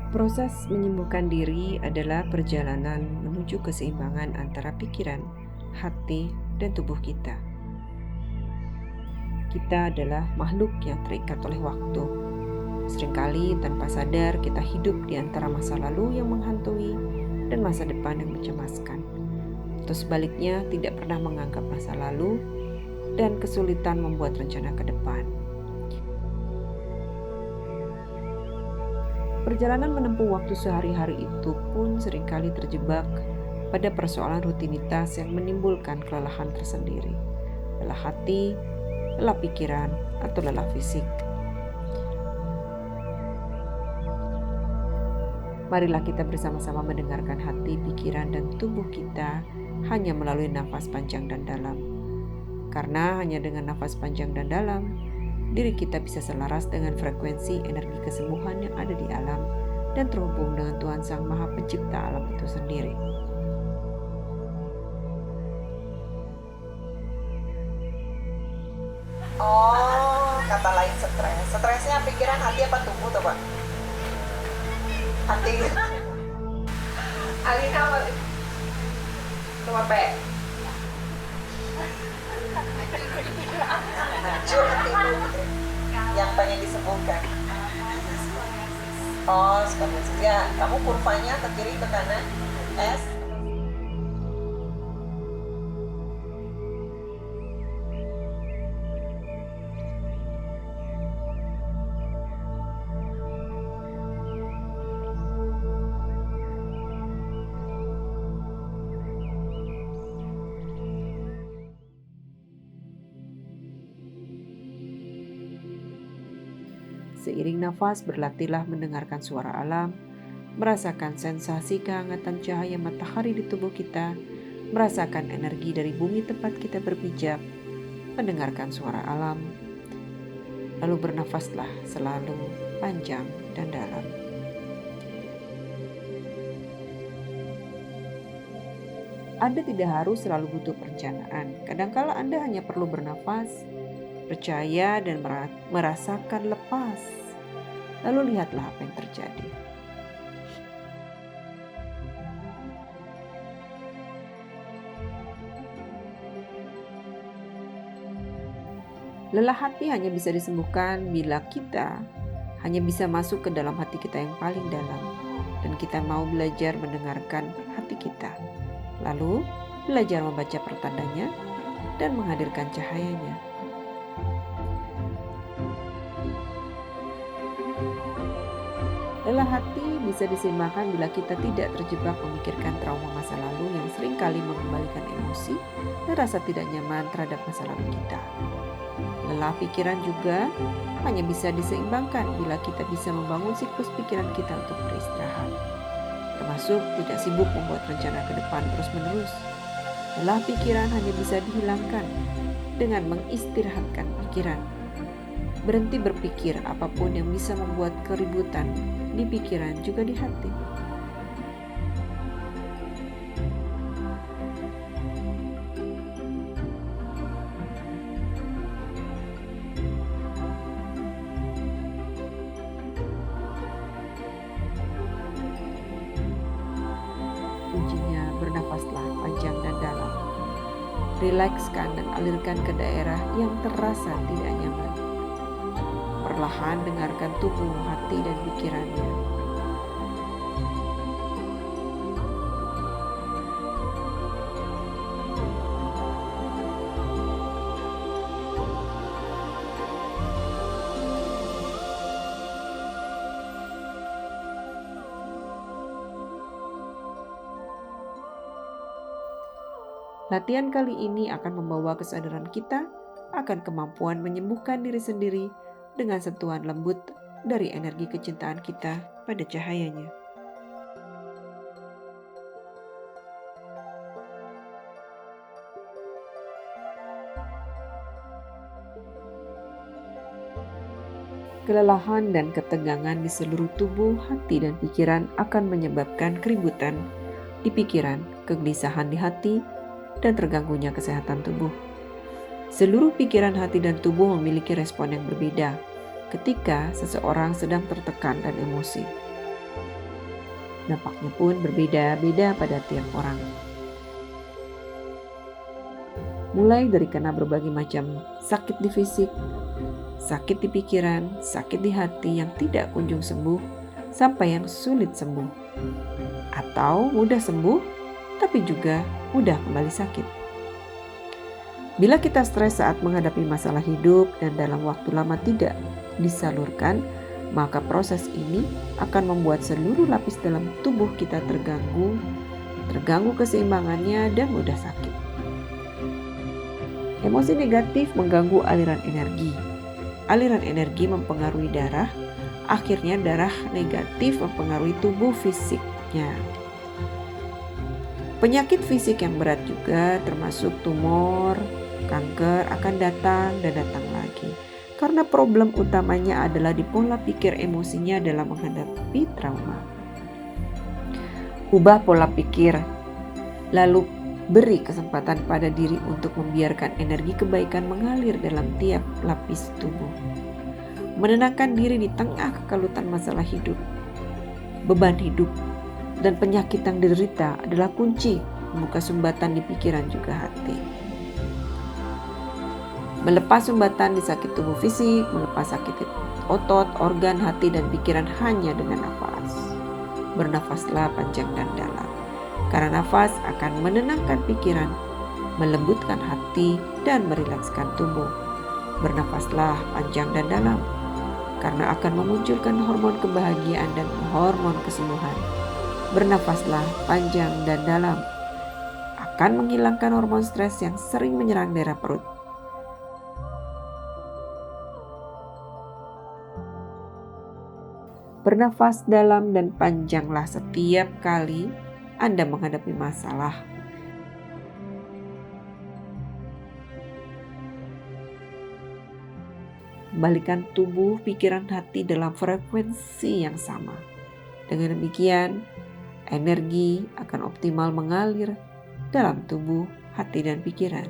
Proses menyembuhkan diri adalah perjalanan menuju keseimbangan antara pikiran, hati, dan tubuh kita. Kita adalah makhluk yang terikat oleh waktu. Seringkali tanpa sadar kita hidup di antara masa lalu yang menghantui dan masa depan yang mencemaskan. Atau sebaliknya tidak pernah menganggap masa lalu dan kesulitan membuat rencana ke depan. Perjalanan menempuh waktu sehari-hari itu pun seringkali terjebak pada persoalan rutinitas yang menimbulkan kelelahan tersendiri. Lelah hati, lelah pikiran, atau lelah fisik. Marilah kita bersama-sama mendengarkan hati, pikiran, dan tubuh kita hanya melalui nafas panjang dan dalam. Karena hanya dengan nafas panjang dan dalam, diri kita bisa selaras dengan frekuensi energi kesembuhan yang ada di alam dan terhubung dengan Tuhan Sang Maha Pencipta alam itu sendiri. Oh, kata lain stres. Stresnya pikiran, hati apa tubuh tuh, Pak? Hati. Alina apa? Cuma P. Hancur hati itu. Yang pengen disembuhkan. Oh, skoliasis. Ya, kamu kurvanya ke kiri ke kanan. S. Seiring nafas, berlatihlah mendengarkan suara alam, merasakan sensasi kehangatan cahaya matahari di tubuh kita, merasakan energi dari bumi tempat kita berpijak, mendengarkan suara alam, lalu bernafaslah selalu panjang dan dalam. Anda tidak harus selalu butuh perencanaan. Kadangkala Anda hanya perlu bernafas, percaya, dan merasakan lepas. Lalu lihatlah apa yang terjadi. Lelah hati hanya bisa disembuhkan bila kita hanya bisa masuk ke dalam hati kita yang paling dalam, dan kita mau belajar mendengarkan hati kita. Lalu belajar membaca pertandanya dan menghadirkan cahayanya. Lelah hati bisa diseimbangkan bila kita tidak terjebak memikirkan trauma masa lalu yang seringkali mengembalikan emosi dan rasa tidak nyaman terhadap masa lalu kita. Lelah pikiran juga hanya bisa diseimbangkan bila kita bisa membangun siklus pikiran kita untuk beristirahat, termasuk tidak sibuk membuat rencana ke depan terus-menerus. Lelah pikiran hanya bisa dihilangkan dengan mengistirahatkan pikiran. Berhenti berpikir apapun yang bisa membuat keributan di pikiran juga di hati. Kuncinya bernafaslah panjang dan dalam. Rilekskan dan alirkan ke daerah yang terasa tidak nyaman. Perlahan dengarkan tubuh, hati, dan pikirannya. Latihan kali ini akan membawa kesadaran kita akan kemampuan menyembuhkan diri sendiri dengan sentuhan lembut dari energi kecintaan kita pada cahayanya. Kelelahan dan ketegangan di seluruh tubuh, hati, dan pikiran akan menyebabkan keributan di pikiran, kegelisahan di hati, dan terganggunya kesehatan tubuh. Seluruh pikiran, hati, dan tubuh memiliki respon yang berbeda ketika seseorang sedang tertekan dan emosi. Dampaknya pun berbeda-beda pada tiap orang. Mulai dari karena berbagai macam sakit di fisik, sakit di pikiran, sakit di hati yang tidak kunjung sembuh, sampai yang sulit sembuh. Atau mudah sembuh, tapi juga mudah kembali sakit. Bila kita stres saat menghadapi masalah hidup dan dalam waktu lama tidak disalurkan, maka proses ini akan membuat seluruh lapis dalam tubuh kita terganggu keseimbangannya dan mudah sakit. Emosi negatif mengganggu aliran energi. Aliran energi mempengaruhi darah, akhirnya darah negatif mempengaruhi tubuh fisiknya. Penyakit fisik yang berat juga termasuk tumor, kanker akan datang dan datang lagi. Karena problem utamanya adalah di pola pikir emosinya dalam menghadapi trauma. Ubah pola pikir, lalu beri kesempatan pada diri untuk membiarkan energi kebaikan mengalir dalam tiap lapis tubuh. Menenangkan diri di tengah kekalutan masalah hidup, beban hidup, dan penyakit yang diderita adalah kunci membuka sumbatan di pikiran juga hati. Melepas sumbatan di sakit tubuh fisik, melepas sakit otot, organ, hati, dan pikiran hanya dengan nafas. Bernafaslah panjang dan dalam. Karena nafas akan menenangkan pikiran, melembutkan hati, dan merilekskan tubuh. Bernafaslah panjang dan dalam. Karena akan memunculkan hormon kebahagiaan dan hormon kesembuhan. Bernafaslah panjang dan dalam. Akan menghilangkan hormon stres yang sering menyerang daerah perut. Bernafas dalam dan panjanglah setiap kali Anda menghadapi masalah. Kembalikan tubuh, pikiran, hati dalam frekuensi yang sama. Dengan demikian, energi akan optimal mengalir dalam tubuh, hati, dan pikiran.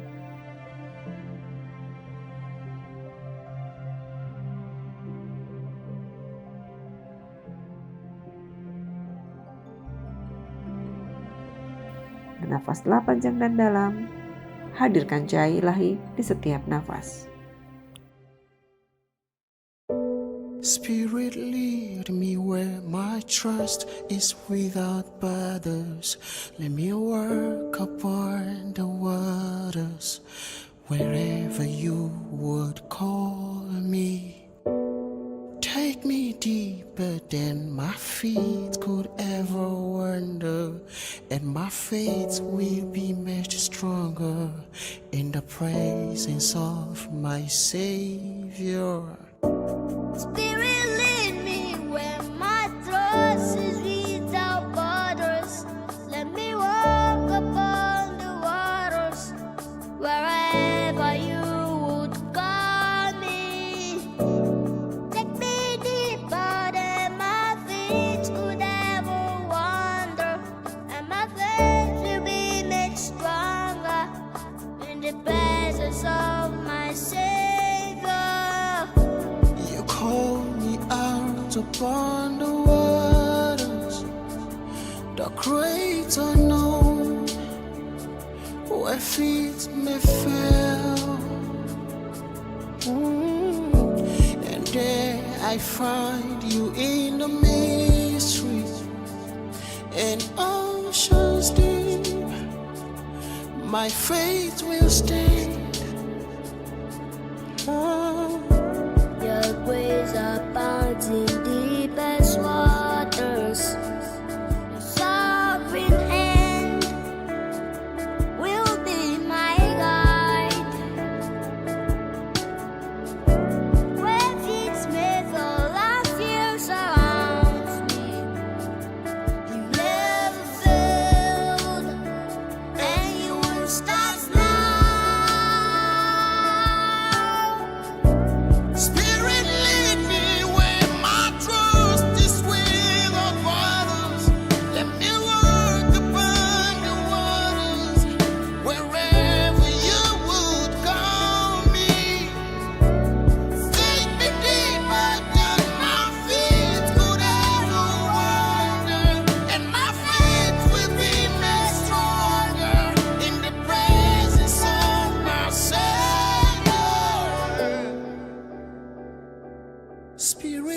Bernafaslah panjang dan dalam. Hadirkan cahaya ilahi di setiap nafas. Spirit, lead me where my trust is without borders. Let me walk upon the waters wherever you would call me. Take me deeper than my feet could ever wander, and my faith will be much stronger in the presence of my Savior. Spirit, lead me where my trust is without borders. Let me walk upon the waters wherever you would call me. Take me deeper than my feet could ever wander, and my faith will be made stronger in the presence of my Savior. Call me out upon the waters, the great unknown, where feet may fail. And there I find you in the mystery and oceans deep. My faith will stand. Your grace abounds in deepest waters. Your sovereign hand will be my guide. Where feet may fall, and fear surrounds me. You never failed, and you won't start now.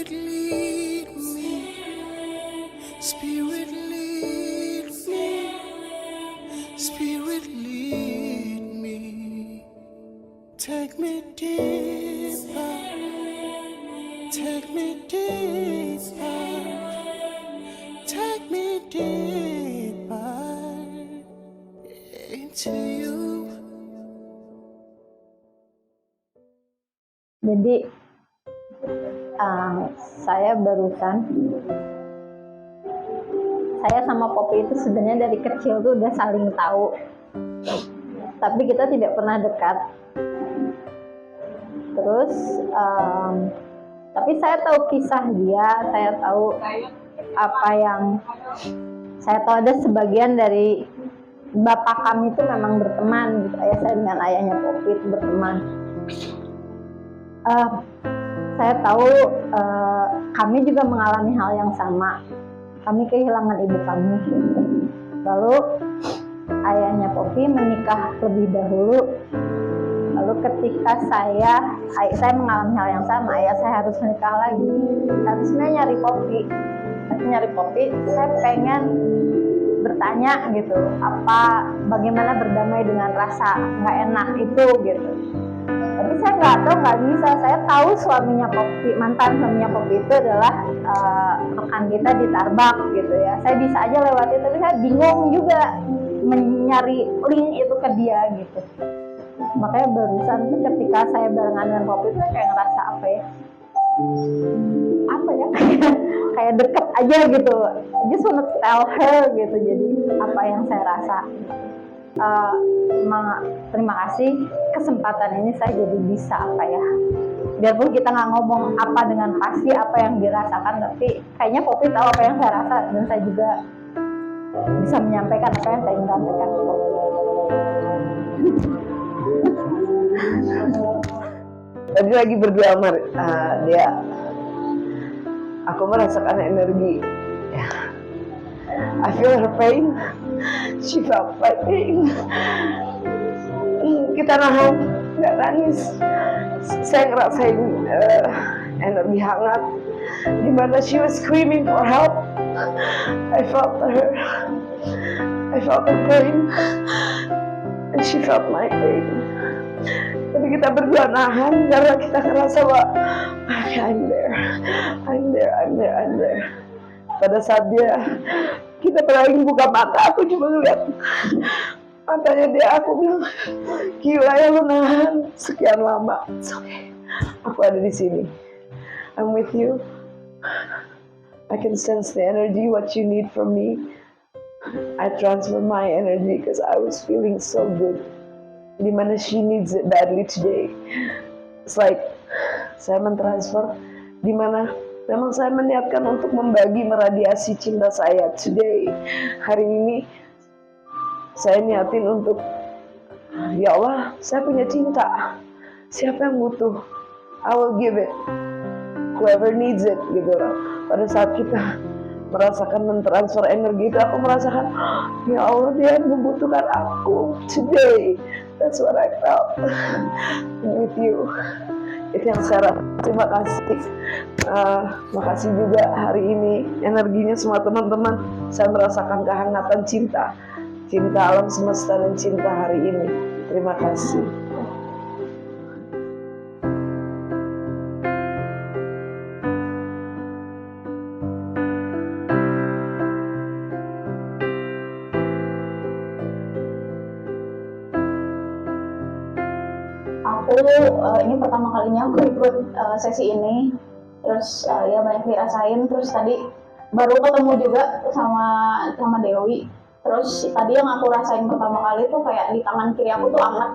Spirit lead me, Spirit lead me, Spirit lead me. Take me deeper, take me deeper, take me deeper into you. Jadi saya barusan, saya sama Poppy itu sebenarnya dari kecil tuh udah saling tahu, tapi kita tidak pernah dekat. Terus tapi saya tahu kisah dia, saya tahu apa yang saya tahu, ada sebagian dari bapak kami itu memang berteman gitu. Ayah saya dengan ayahnya Poppy itu berteman. Saya tahu kami juga mengalami hal yang sama. Kami kehilangan ibu kami. Lalu ayahnya Poppy menikah lebih dahulu. Lalu ketika saya mengalami hal yang sama, ayah saya harus menikah lagi. Harusnya nyari Poppy. Saya pengen bertanya gitu, bagaimana berdamai dengan rasa nggak enak itu gitu. Tapi saya nggak tahu, nggak bisa. Saya tahu mantan suaminya Poppy itu adalah rekan kita di Tarbak gitu ya. Saya bisa aja lewati, tapi saya bingung juga mencari link itu ke dia gitu. Makanya barusan tuh ketika saya barengan dengan Poppy itu kayak ngerasa kayak deket aja gitu. Just wanna tell her gitu. Jadi apa yang saya rasa. Terima kasih kesempatan ini, saya jadi bisa biarpun kita nggak ngomong apa dengan pasti apa yang dirasakan, tapi kayaknya Poppy tahu apa yang saya rasa, dan saya juga bisa menyampaikan apa yang saya ingin sampaikan ke Poppy. Tadi lagi berdua sama dia, aku merasakan energi. I feel her pain, she felt my pain. Kita nahan, nggak nangis. Saya ngerasain energi hangat, dimana she was screaming for help. I felt her pain, and she felt my pain. Tapi kita berdua nahan karena kita ngerasa bahwa I'm there. Pada saat kita berlagi buka mata, aku cuma ngeliat matanya dia, aku bilang, gila ya lu nahan sekian lama. It's okay. Aku ada di sini. I'm with you. I can sense the energy, what you need from me. I transfer my energy because I was feeling so good. Dimana she needs it badly today. It's like saya mentransfer dimana memang saya meniatkan untuk membagi meradiasi cinta saya today. Hari ini saya niatin untuk, ya Allah, saya punya cinta. Siapa yang butuh, I will give it. Whoever needs it gitu. Pada saat kita merasakan mentransfer energi itu, aku merasakan, ya Allah, dia membutuhkan aku today. That's what I felt with you. Itu yang saya rasa. Terima kasih. Makasih juga hari ini energinya semua teman-teman. Saya merasakan kehangatan cinta alam semesta dan cinta hari ini. Terima kasih. Ini pertama kalinya aku ikut sesi ini, terus ya banyak dirasain. Terus tadi baru ketemu juga sama Dewi. Terus tadi yang aku rasain pertama kali tuh kayak di tangan kiri aku tuh hangat.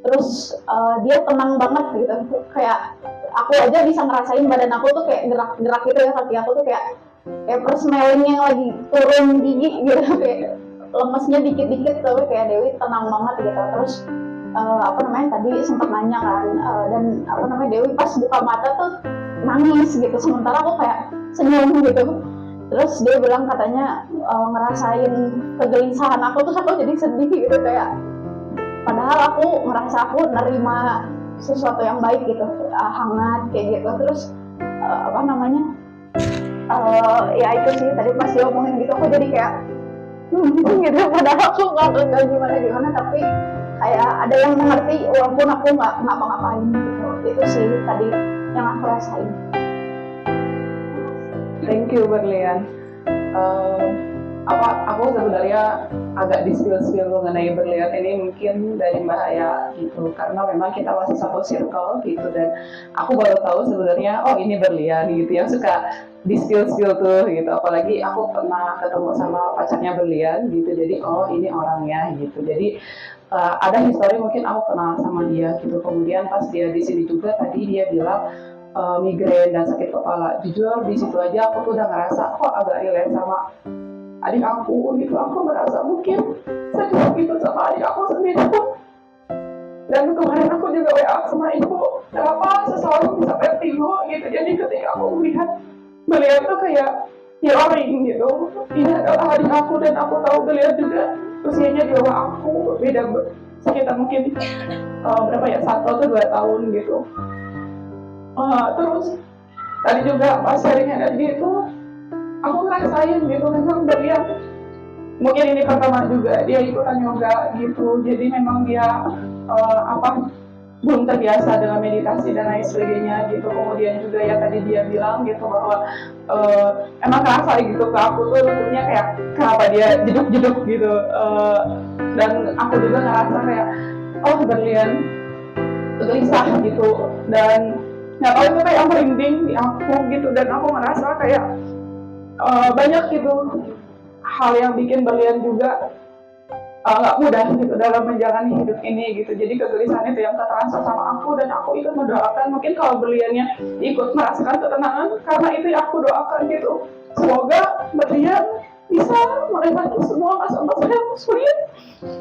Terus dia tenang banget gitu. Kayak aku aja bisa ngerasain badan aku tuh kayak gerak-gerak gitu ya, kaki aku tuh kayak persmelling yang lagi turun gigi gitu, kayak lemesnya dikit-dikit, tapi kayak Dewi tenang banget gitu. Terus tadi sempat nanya kan, dan Dewi pas buka mata tuh nangis gitu, sementara aku kayak senyum gitu. Terus dia bilang katanya ngerasain kegelisahan aku, terus aku jadi sedih gitu, kayak padahal aku ngerasa aku nerima sesuatu yang baik gitu, hangat kayak gitu. Terus apa namanya, ya itu sih tadi pas dia ngomongin gitu aku jadi kayak gitu, padahal aku nggak gimana tapi kayak ada yang mengerti walaupun aku nggak ngapa-ngapain gitu. Itu sih tadi yang aku rasain. Thank you Berlian. Aku sebenarnya agak di-spill mengenai Berlian ini mungkin dari Mbak Aya gitu, karena memang kita masih satu circle gitu, dan aku baru tahu sebenarnya oh ini Berlian gitu yang suka di-spill tuh gitu. Apalagi aku pernah ketemu sama pacarnya Berlian gitu, jadi oh ini orangnya gitu. Jadi ada histori mungkin aku kenal sama dia gitu. Kemudian pas dia di sini juga tadi dia bilang migrain dan sakit kepala. Jujur di situ aja aku tuh udah ngerasa kok agak relate sama adik aku gitu. Aku merasa mungkin sedih gitu sama adik aku sendiri tuh. Dan kemarin aku juga WA sama ibu, kenapa seseorang bisa vertigo gitu. Jadi ketika aku melihat beliau tuh kayak healing gitu, ini adalah adik aku dan aku tahu beliau juga usianya di bawah aku, beda sekitar mungkin berapa ya, 1 atau 2 tahun gitu. Terus tadi juga pas sharing energi itu aku ngerasain gitu, memang beliau mungkin ini pertama juga dia ikutan yoga gitu, jadi memang dia belum terbiasa dengan meditasi dan lain sebagainya gitu. Kemudian juga ya tadi dia bilang gitu bahwa emang kerasa gitu ke aku tuh lututnya kayak kenapa dia jeduk-jeduk gitu, dan aku juga ngerasa kayak oh Berlian gelisah gitu, dan nggak tahu itu kayak merinding di aku gitu, dan aku merasa kayak banyak gitu hal yang bikin Berlian juga nggak mudah gitu dalam menjalani hidup ini gitu. Jadi kegelisahan itu yang terasa sama aku, dan aku ikut mendoakan mungkin kalau Berliannya ikut merasakan ketenangan, karena itu yang aku doakan gitu. Semoga Berlian bisa melewati semua masa-masa yang sulit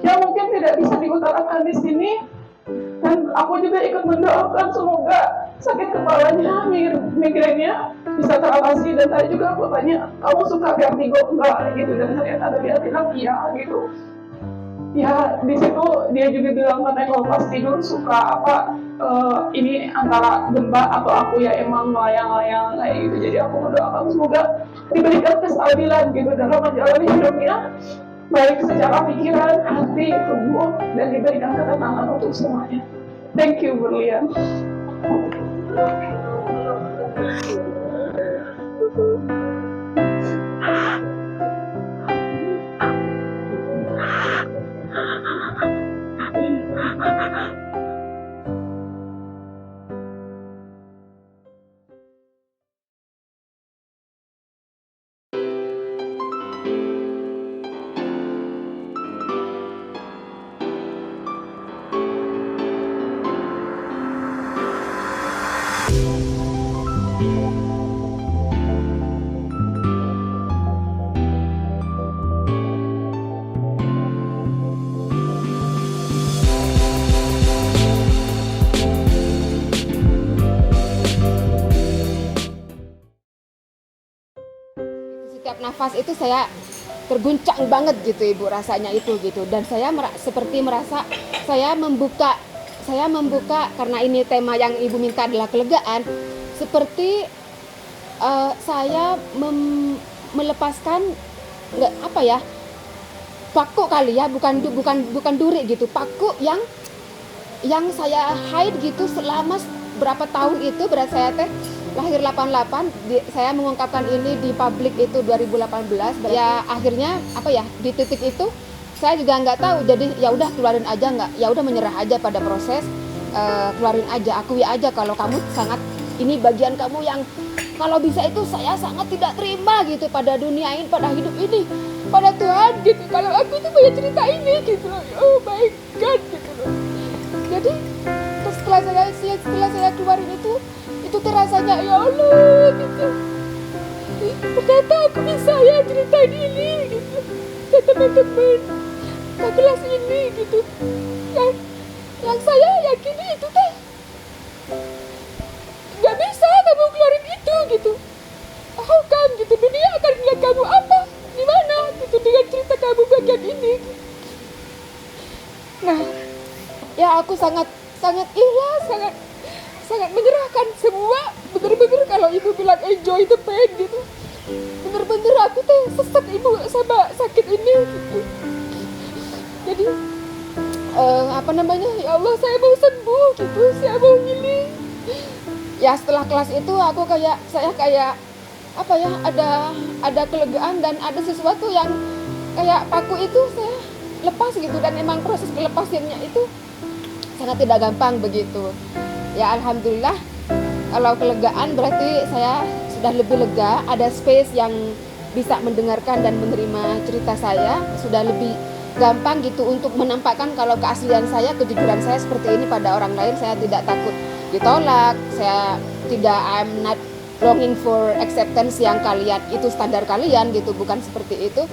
yang mungkin tidak bisa diutarakan di sini, dan aku juga ikut mendoakan semoga sakit kepalanya, migrainnya bisa teratasi. Dan tadi juga aku tanya, kamu suka vertigo enggak gitu, dan ternyata dia bilang iya gitu. Ya di situ dia juga bilang katanya kalau pas tidur suka ini antara gempa atau aku ya emang melayang-layang kayak gitu. Jadi aku mendoakan semoga diberikan kestabilan gitu dalam menjalani hidupnya, baik secara pikiran, hati, tubuh, dan diberikan ketenangan untuk semuanya. Thank you Berlian. Setiap nafas itu saya terguncang banget gitu Ibu, rasanya itu gitu. Dan saya seperti merasa saya membuka karena ini tema yang Ibu minta adalah kelegaan. Seperti saya melepaskan paku kali ya, bukan duri gitu, paku yang saya hide gitu selama berapa tahun itu. Berat saya lahir 88, saya mengungkapkan ini di publik itu 2018. Ya akhirnya di titik itu saya juga nggak tahu, jadi ya udah keluarin aja, ya udah menyerah aja pada proses, keluarin aja, akui aja kalau kamu sangat, ini bagian kamu yang kalau bisa itu saya sangat tidak terima gitu pada dunia ini, pada hidup ini, pada Tuhan gitu. Kalau aku tuh punya cerita ini gitu loh, oh my God gitu loh. Jadi setelah saya keluarin itu terasanya ya Allah gitu. Ternyata aku bisa ya ceritain ini gitu ke teman-teman ke kelas ini gitu. Yang saya yakini itu teh nggak bisa kamu keluarin itu gitu. Oh kan gitu, dunia akan lihat kamu apa, di mana gitu dengan cerita kamu bagian ini. Nah, ya aku sangat ikhlas, sangat menyerahkan semua. Bener-bener kalau ibu bilang enjoy the pain gitu, bener-bener aku teh sesek ibu sama sakit ini gitu. Jadi apa namanya, ya Allah saya mau sembuh gitu, saya mau healing. Ya setelah kelas itu aku saya kayak apa ya, ada kelegaan dan ada sesuatu yang kayak paku itu saya lepas gitu, dan emang proses melepaskannya itu sangat tidak gampang begitu. Ya alhamdulillah, kalau kelegaan berarti saya sudah lebih lega, ada space yang bisa mendengarkan dan menerima cerita saya, sudah lebih gampang gitu untuk menampakkan kalau keaslian saya, kejujuran saya seperti ini pada orang lain. Saya tidak takut ditolak, saya tidak, I'm not longing for acceptance yang kalian itu standar kalian gitu, bukan seperti itu.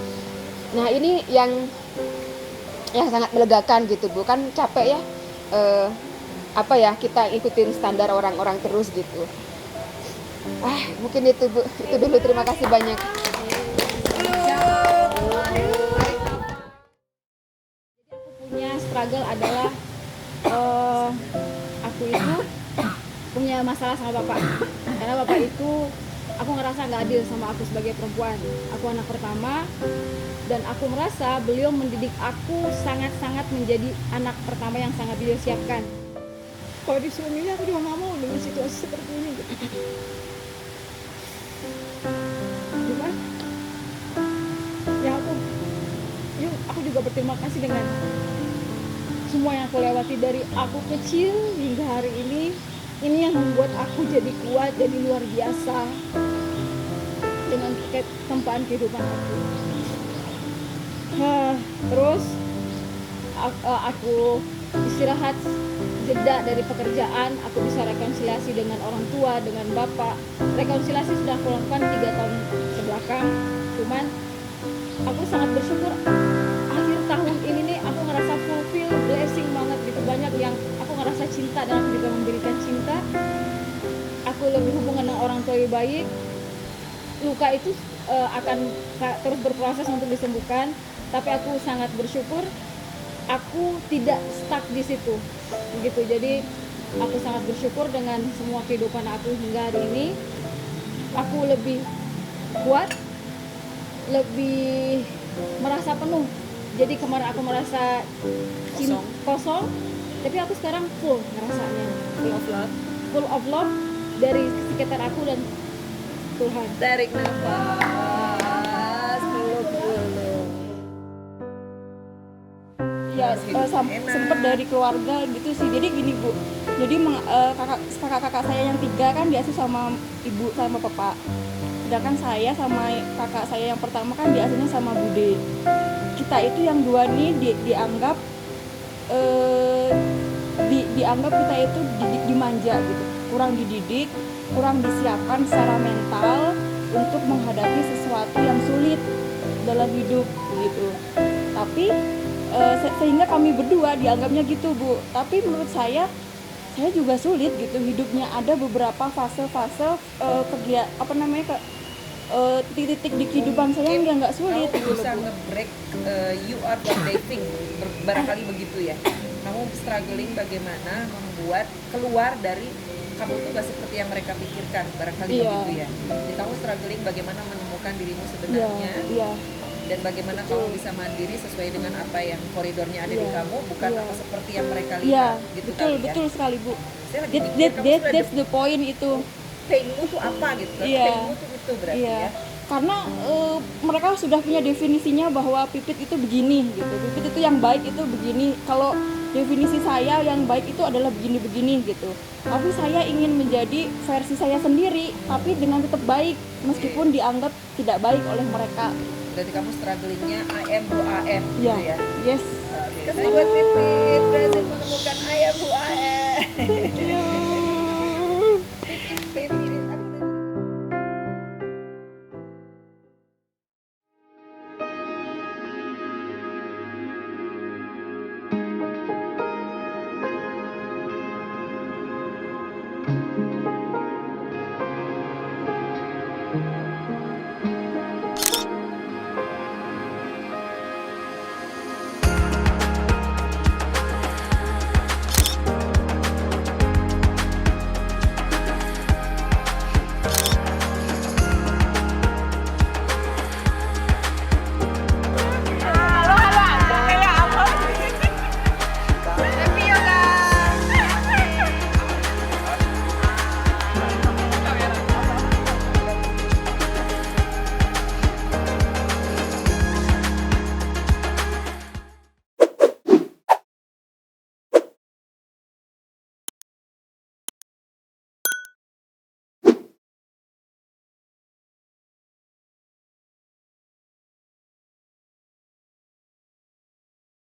Nah ini yang sangat melegakan gitu, bukan capek ya, apa ya, kita ikutin standar orang-orang terus gitu. Mungkin itu Bu, itu dulu, terima kasih banyak. Punya struggle adalah aku itu punya masalah sama bapak, karena bapak itu aku ngerasa nggak adil sama aku sebagai perempuan. Aku anak pertama dan aku merasa beliau mendidik aku sangat-sangat menjadi anak pertama yang sangat beliau siapkan. Kalau disuruh milih aku juga nggak mau dengan situasi seperti ini gitu. Cuma ya aku juga berterima kasih dengan semua yang aku lewati dari aku kecil hingga hari ini. Ini yang membuat aku jadi kuat, jadi luar biasa dengan tempaan kehidupan aku. Terus aku istirahat, jeda dari pekerjaan, aku bisa rekonsiliasi dengan orang tua, dengan bapak. Rekonsiliasi sudah aku lakukan 3 tahun kebelakang. Cuman aku sangat bersyukur akhir tahun ini nih aku ngerasa fulfill, blessing banget gitu. Banyak yang aku ngerasa cinta dan aku juga memberikan cinta. Aku lebih hubungan dengan orang tua lebih baik. Luka itu akan terus berproses untuk disembuhkan, tapi aku sangat bersyukur aku tidak stuck di situ begitu. Jadi aku sangat bersyukur dengan semua kehidupan aku hingga hari ini. Aku lebih kuat, lebih merasa penuh. Jadi kemarin aku merasa kosong, tapi aku sekarang full ngerasanya, full of love dari sekitar aku dan Tuhan. Tarik nafas, peluk dulu. Ya sempet dari keluarga gitu sih. Jadi gini Bu, jadi kakak-kakak saya yang 3 kan diasuh sama ibu sama bapak, sedangkan saya sama kakak saya yang pertama kan diasuhnya sama bude. Kita itu yang 2 nih dianggap kita itu dimanja gitu, kurang dididik, kurang disiapkan secara mental untuk menghadapi sesuatu yang sulit dalam hidup gitu. Tapi sehingga kami berdua dianggapnya gitu Bu. Tapi menurut saya juga sulit gitu hidupnya. Ada beberapa fase-fase titik-titik di kehidupan saya yang nggak sulit. Kamu bisa nge-break you are what they think, barangkali begitu ya. Kamu struggling bagaimana membuat keluar dari kamu tuh gak seperti yang mereka pikirkan, barangkali begitu ya. Jadi kamu struggling bagaimana menemukan dirimu sebenarnya. Dan bagaimana kamu bisa mandiri sesuai dengan apa yang koridornya ada di kamu, bukan apa seperti yang mereka lihat gitu. Betul sekali Bu. That's the point itu. Painmu tuh apa gitu, painmu tuh itu berarti ya. Karena mereka sudah punya definisinya bahwa Pipit itu begini gitu. Pipit itu yang baik itu begini. Kalau definisi saya yang baik itu adalah begini-begini gitu. Tapi saya ingin menjadi versi saya sendiri, tapi dengan tetap baik meskipun dianggap tidak baik oleh mereka. Berarti kamu strugglingnya I am who I am gitu ya. Yes. Kasih buat Pipit, berhasil menemukan I am who I am.